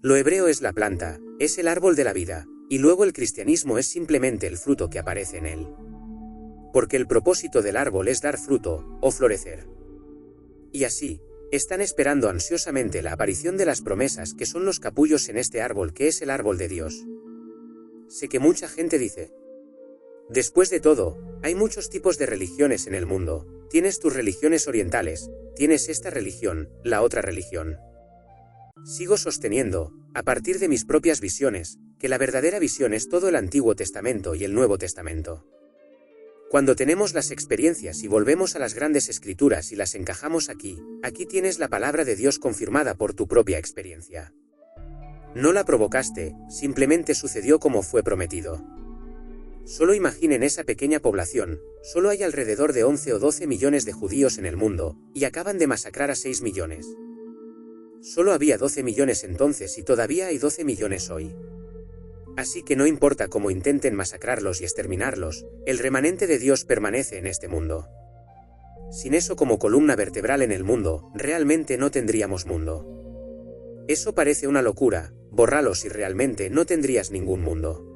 Speaker 1: Lo hebreo es la planta, es el árbol de la vida, y luego el cristianismo es simplemente el fruto que aparece en él. Porque el propósito del árbol es dar fruto, o florecer. Y así, están esperando ansiosamente la aparición de las promesas que son los capullos en este árbol que es el árbol de Dios. Sé que mucha gente dice: después de todo, hay muchos tipos de religiones en el mundo, tienes tus religiones orientales, tienes esta religión, la otra religión. Sigo sosteniendo, a partir de mis propias visiones, que la verdadera visión es todo el Antiguo Testamento y el Nuevo Testamento. Cuando tenemos las experiencias y volvemos a las grandes escrituras y las encajamos aquí tienes la palabra de Dios confirmada por tu propia experiencia. No la provocaste, simplemente sucedió como fue prometido. Solo imaginen esa pequeña población, solo hay alrededor de 11 o 12 millones de judíos en el mundo, y acaban de masacrar a 6 millones. Solo había 12 millones entonces y todavía hay 12 millones hoy. Así que no importa cómo intenten masacrarlos y exterminarlos, el remanente de Dios permanece en este mundo. Sin eso como columna vertebral en el mundo, realmente no tendríamos mundo. Eso parece una locura, bórralo si realmente no tendrías ningún mundo.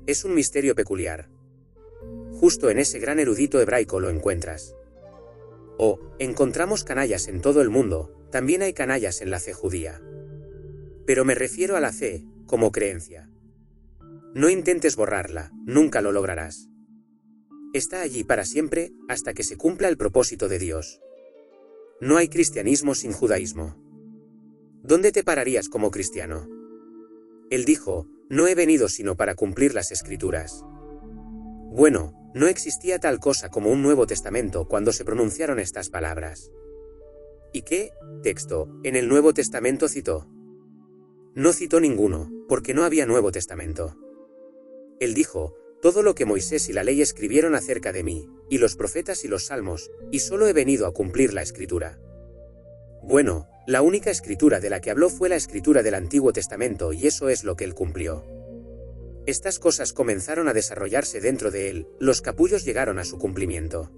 Speaker 1: Es un misterio peculiar. Justo en ese gran erudito hebraico lo encuentras. Oh, encontramos canallas en todo el mundo, también hay canallas en la fe judía. Pero me refiero a la fe, como creencia. No intentes borrarla, nunca lo lograrás. Está allí para siempre, hasta que se cumpla el propósito de Dios. No hay cristianismo sin judaísmo. ¿Dónde te pararías como cristiano? Él dijo, no he venido sino para cumplir las Escrituras. Bueno, no existía tal cosa como un Nuevo Testamento cuando se pronunciaron estas palabras. ¿Y qué texto en el Nuevo Testamento citó? No citó ninguno, porque no había Nuevo Testamento. Él dijo, todo lo que Moisés y la ley escribieron acerca de mí, y los profetas y los salmos, y solo he venido a cumplir la Escritura. Bueno, la única escritura de la que habló fue la escritura del Antiguo Testamento y eso es lo que él cumplió. Estas cosas comenzaron a desarrollarse dentro de él, los capullos llegaron a su cumplimiento.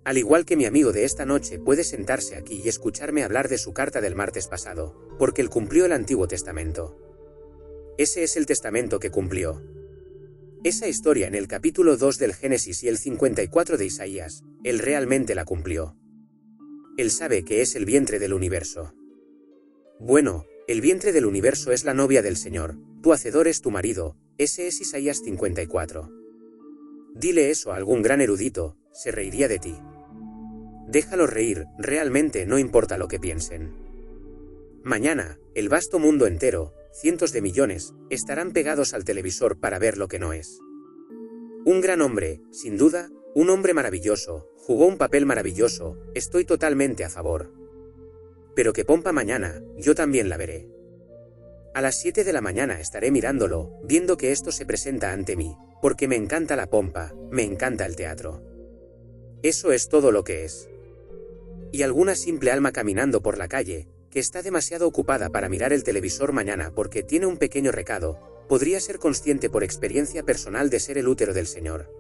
Speaker 1: Al igual que mi amigo de esta noche puede sentarse aquí y escucharme hablar de su carta del martes pasado, porque él cumplió el Antiguo Testamento. Ese es el testamento que cumplió. Esa historia en el capítulo 2 del Génesis y el 54 de Isaías, él realmente la cumplió. Él sabe que es el vientre del universo. Bueno, el vientre del universo es la novia del Señor, tu hacedor es tu marido, ese es Isaías 54. Dile eso a algún gran erudito, se reiría de ti. Déjalo reír, realmente no importa lo que piensen. Mañana, el vasto mundo entero, cientos de millones, estarán pegados al televisor para ver lo que no es. Un gran hombre, sin duda, un hombre maravilloso, jugó un papel maravilloso, estoy totalmente a favor. Pero que pompa mañana, yo también la veré. A las 7 de la mañana estaré mirándolo, viendo que esto se presenta ante mí, porque me encanta la pompa, me encanta el teatro. Eso es todo lo que es. Y alguna simple alma caminando por la calle, que está demasiado ocupada para mirar el televisor mañana porque tiene un pequeño recado, podría ser consciente por experiencia personal de ser el útero del Señor.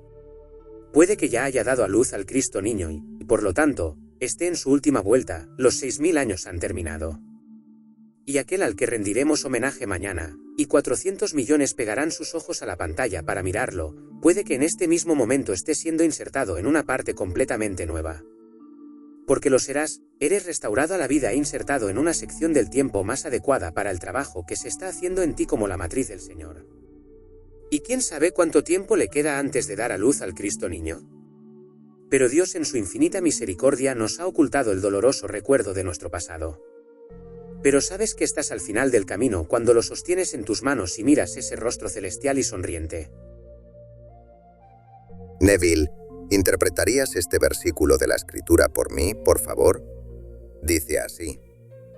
Speaker 1: Puede que ya haya dado a luz al Cristo niño y, por lo tanto, esté en su última vuelta, los 6000 años han terminado. Y aquel al que rendiremos homenaje mañana, y 400 millones pegarán sus ojos a la pantalla para mirarlo, puede que en este mismo momento esté siendo insertado en una parte completamente nueva. Porque lo serás, eres restaurado a la vida e insertado en una sección del tiempo más adecuada para el trabajo que se está haciendo en ti como la matriz del Señor. ¿Y quién sabe cuánto tiempo le queda antes de dar a luz al Cristo niño? Pero Dios en su infinita misericordia nos ha ocultado el doloroso recuerdo de nuestro pasado. Pero sabes que estás al final del camino cuando lo sostienes en tus manos y miras ese rostro celestial y sonriente.
Speaker 4: Neville, ¿interpretarías este versículo de la Escritura por mí, por favor? Dice así: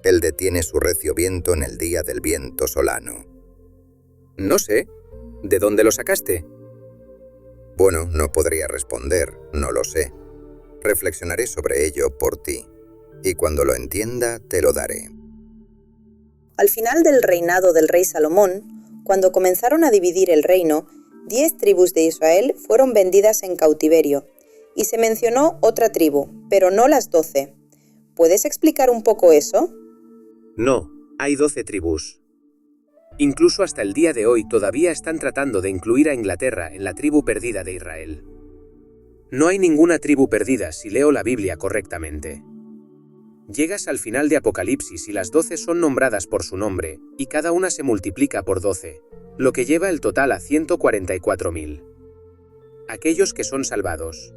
Speaker 4: Él detiene su recio viento en el día del viento solano.
Speaker 2: No sé. ¿De dónde lo sacaste?
Speaker 4: Bueno, no podría responder, no lo sé. Reflexionaré sobre ello por ti, y cuando lo entienda, te lo daré.
Speaker 5: Al final del reinado del rey Salomón, cuando comenzaron a dividir el reino, 10 tribus de Israel fueron vendidas en cautiverio, y se mencionó otra tribu, pero no las 12. ¿Puedes explicar un poco eso?
Speaker 2: No, hay 12 tribus. Incluso hasta el día de hoy todavía están tratando de incluir a Inglaterra en la tribu perdida de Israel. No hay ninguna tribu perdida si leo la Biblia correctamente. Llegas al final de Apocalipsis y las 12 son nombradas por su nombre, y cada una se multiplica por 12, lo que lleva el total a 144.000. Aquellos que son salvados.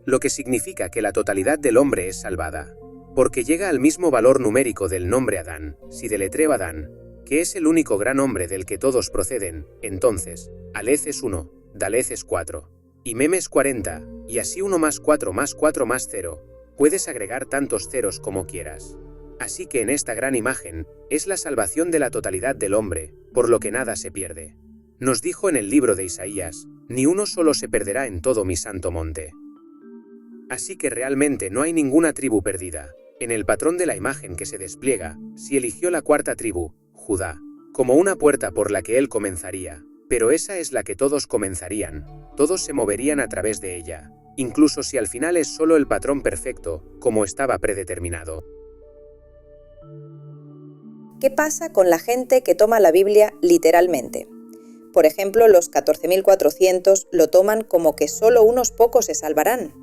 Speaker 2: Lo que significa que la totalidad del hombre es salvada, porque llega al mismo valor numérico del nombre Adán, si deletreo Adán, que es el único gran hombre del que todos proceden, entonces, Aleph es 1, Daleth es 4, y Mem es 40, y así 1 más 4 más 4 más 0, puedes agregar tantos ceros como quieras. Así que en esta gran imagen, es la salvación de la totalidad del hombre, por lo que nada se pierde. Nos dijo en el libro de Isaías, ni uno solo se perderá en todo mi santo monte. Así que realmente no hay ninguna tribu perdida. En el patrón de la imagen que se despliega, si eligió la cuarta tribu, Judá, como una puerta por la que él comenzaría, pero esa es la que todos comenzarían, todos se moverían a través de ella, incluso si al final es solo el patrón perfecto, como estaba predeterminado.
Speaker 5: ¿Qué pasa con la gente que toma la Biblia literalmente? Por ejemplo, los 14.400 lo toman como que solo unos pocos se salvarán.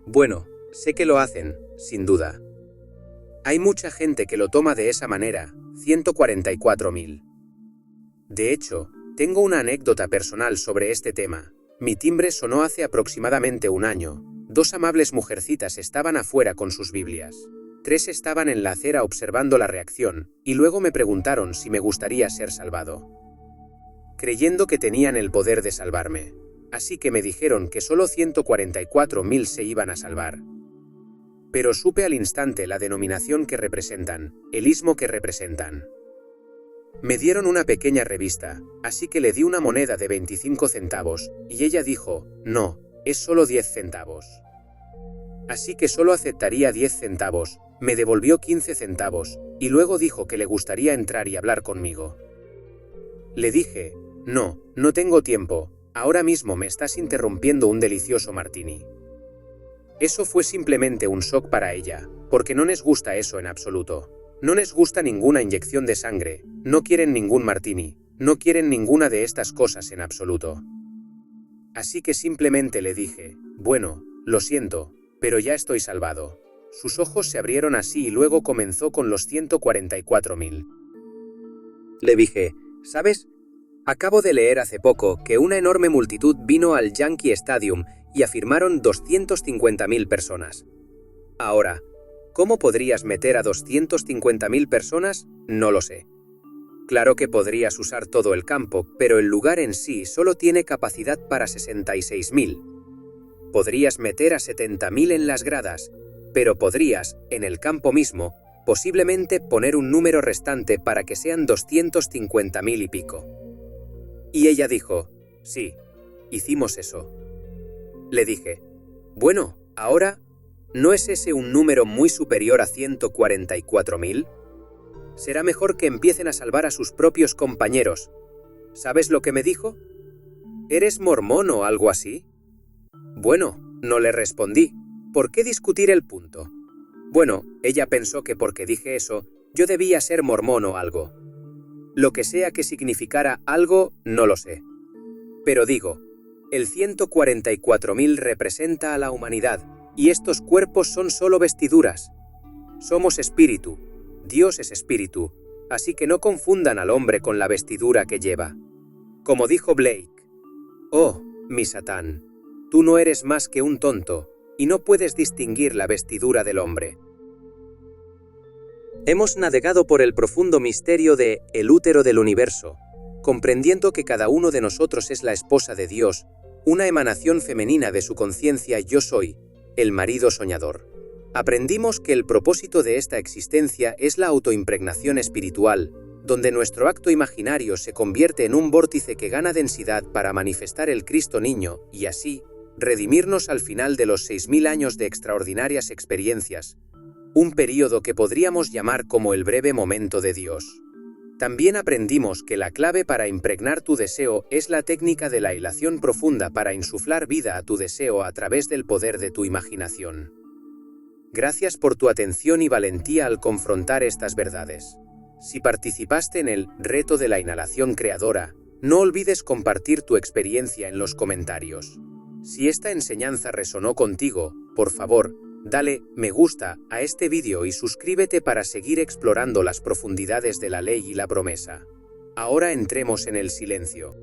Speaker 1: Bueno, sé que lo hacen, sin duda. Hay mucha gente que lo toma de esa manera, 144.000. De hecho, tengo una anécdota personal sobre este tema. Mi timbre sonó hace aproximadamente un año. 2 amables mujercitas estaban afuera con sus Biblias. 3 estaban en la acera observando la reacción, y luego me preguntaron si me gustaría ser salvado, creyendo que tenían el poder de salvarme. Así que me dijeron que solo 144.000 se iban a salvar. Pero supe al instante la denominación que representan, el ismo que representan. Me dieron una pequeña revista, así que le di una moneda de 25 centavos, y ella dijo, no, es solo 10 centavos. Así que solo aceptaría 10 centavos, me devolvió 15 centavos, y luego dijo que le gustaría entrar y hablar conmigo. Le dije, no, no tengo tiempo, ahora mismo me estás interrumpiendo un delicioso martini. Eso fue simplemente un shock para ella, porque no les gusta eso en absoluto. No les gusta ninguna inyección de sangre, no quieren ningún martini, no quieren ninguna de estas cosas en absoluto. Así que simplemente le dije, bueno, lo siento, pero ya estoy salvado. Sus ojos se abrieron así y luego comenzó con los 144.000.
Speaker 2: Le dije, ¿sabes? Acabo de leer hace poco que una enorme multitud vino al Yankee Stadium y afirmaron 250.000 personas. Ahora, ¿cómo podrías meter a 250.000 personas? No lo sé. Claro que podrías usar todo el campo, pero el lugar en sí solo tiene capacidad para 66.000. Podrías meter a 70.000 en las gradas, pero podrías, en el campo mismo, posiblemente poner un número restante para que sean 250.000 y pico. Y ella dijo, sí, hicimos eso. Le dije, bueno, ahora, ¿no es ese un número muy superior a 144.000? Será mejor que empiecen a salvar a sus propios compañeros. ¿Sabes lo que me dijo? ¿Eres mormón o algo así? Bueno, no le respondí. ¿Por qué discutir el punto? Bueno, ella pensó que porque dije eso, yo debía ser mormón o algo. Lo que sea que significara algo, no lo sé. Pero digo, el 144.000 representa a la humanidad, y estos cuerpos son solo vestiduras. Somos espíritu, Dios es espíritu, así que no confundan al hombre con la vestidura que lleva. Como dijo Blake, oh, mi Satán, tú no eres más que un tonto, y no puedes distinguir la vestidura del hombre. Hemos navegado por el profundo misterio de el útero del universo, comprendiendo que cada uno de nosotros es la esposa de Dios, una emanación femenina de su conciencia yo soy, el marido soñador. Aprendimos que el propósito de esta existencia es la autoimpregnación espiritual, donde nuestro acto imaginario se convierte en un vórtice que gana densidad para manifestar el Cristo niño y así, redimirnos al final de los 6.000 años de extraordinarias experiencias, un período que podríamos llamar como el breve momento de Dios. También aprendimos que la clave para impregnar tu deseo es la técnica de la hilación profunda para insuflar vida a tu deseo a través del poder de tu imaginación. Gracias por tu atención y valentía al confrontar estas verdades. Si participaste en el reto de la inhalación creadora, no olvides compartir tu experiencia en los comentarios. Si esta enseñanza resonó contigo, por favor, dale me gusta a este vídeo y suscríbete para seguir explorando las profundidades de la ley y la promesa. Ahora entremos en el silencio.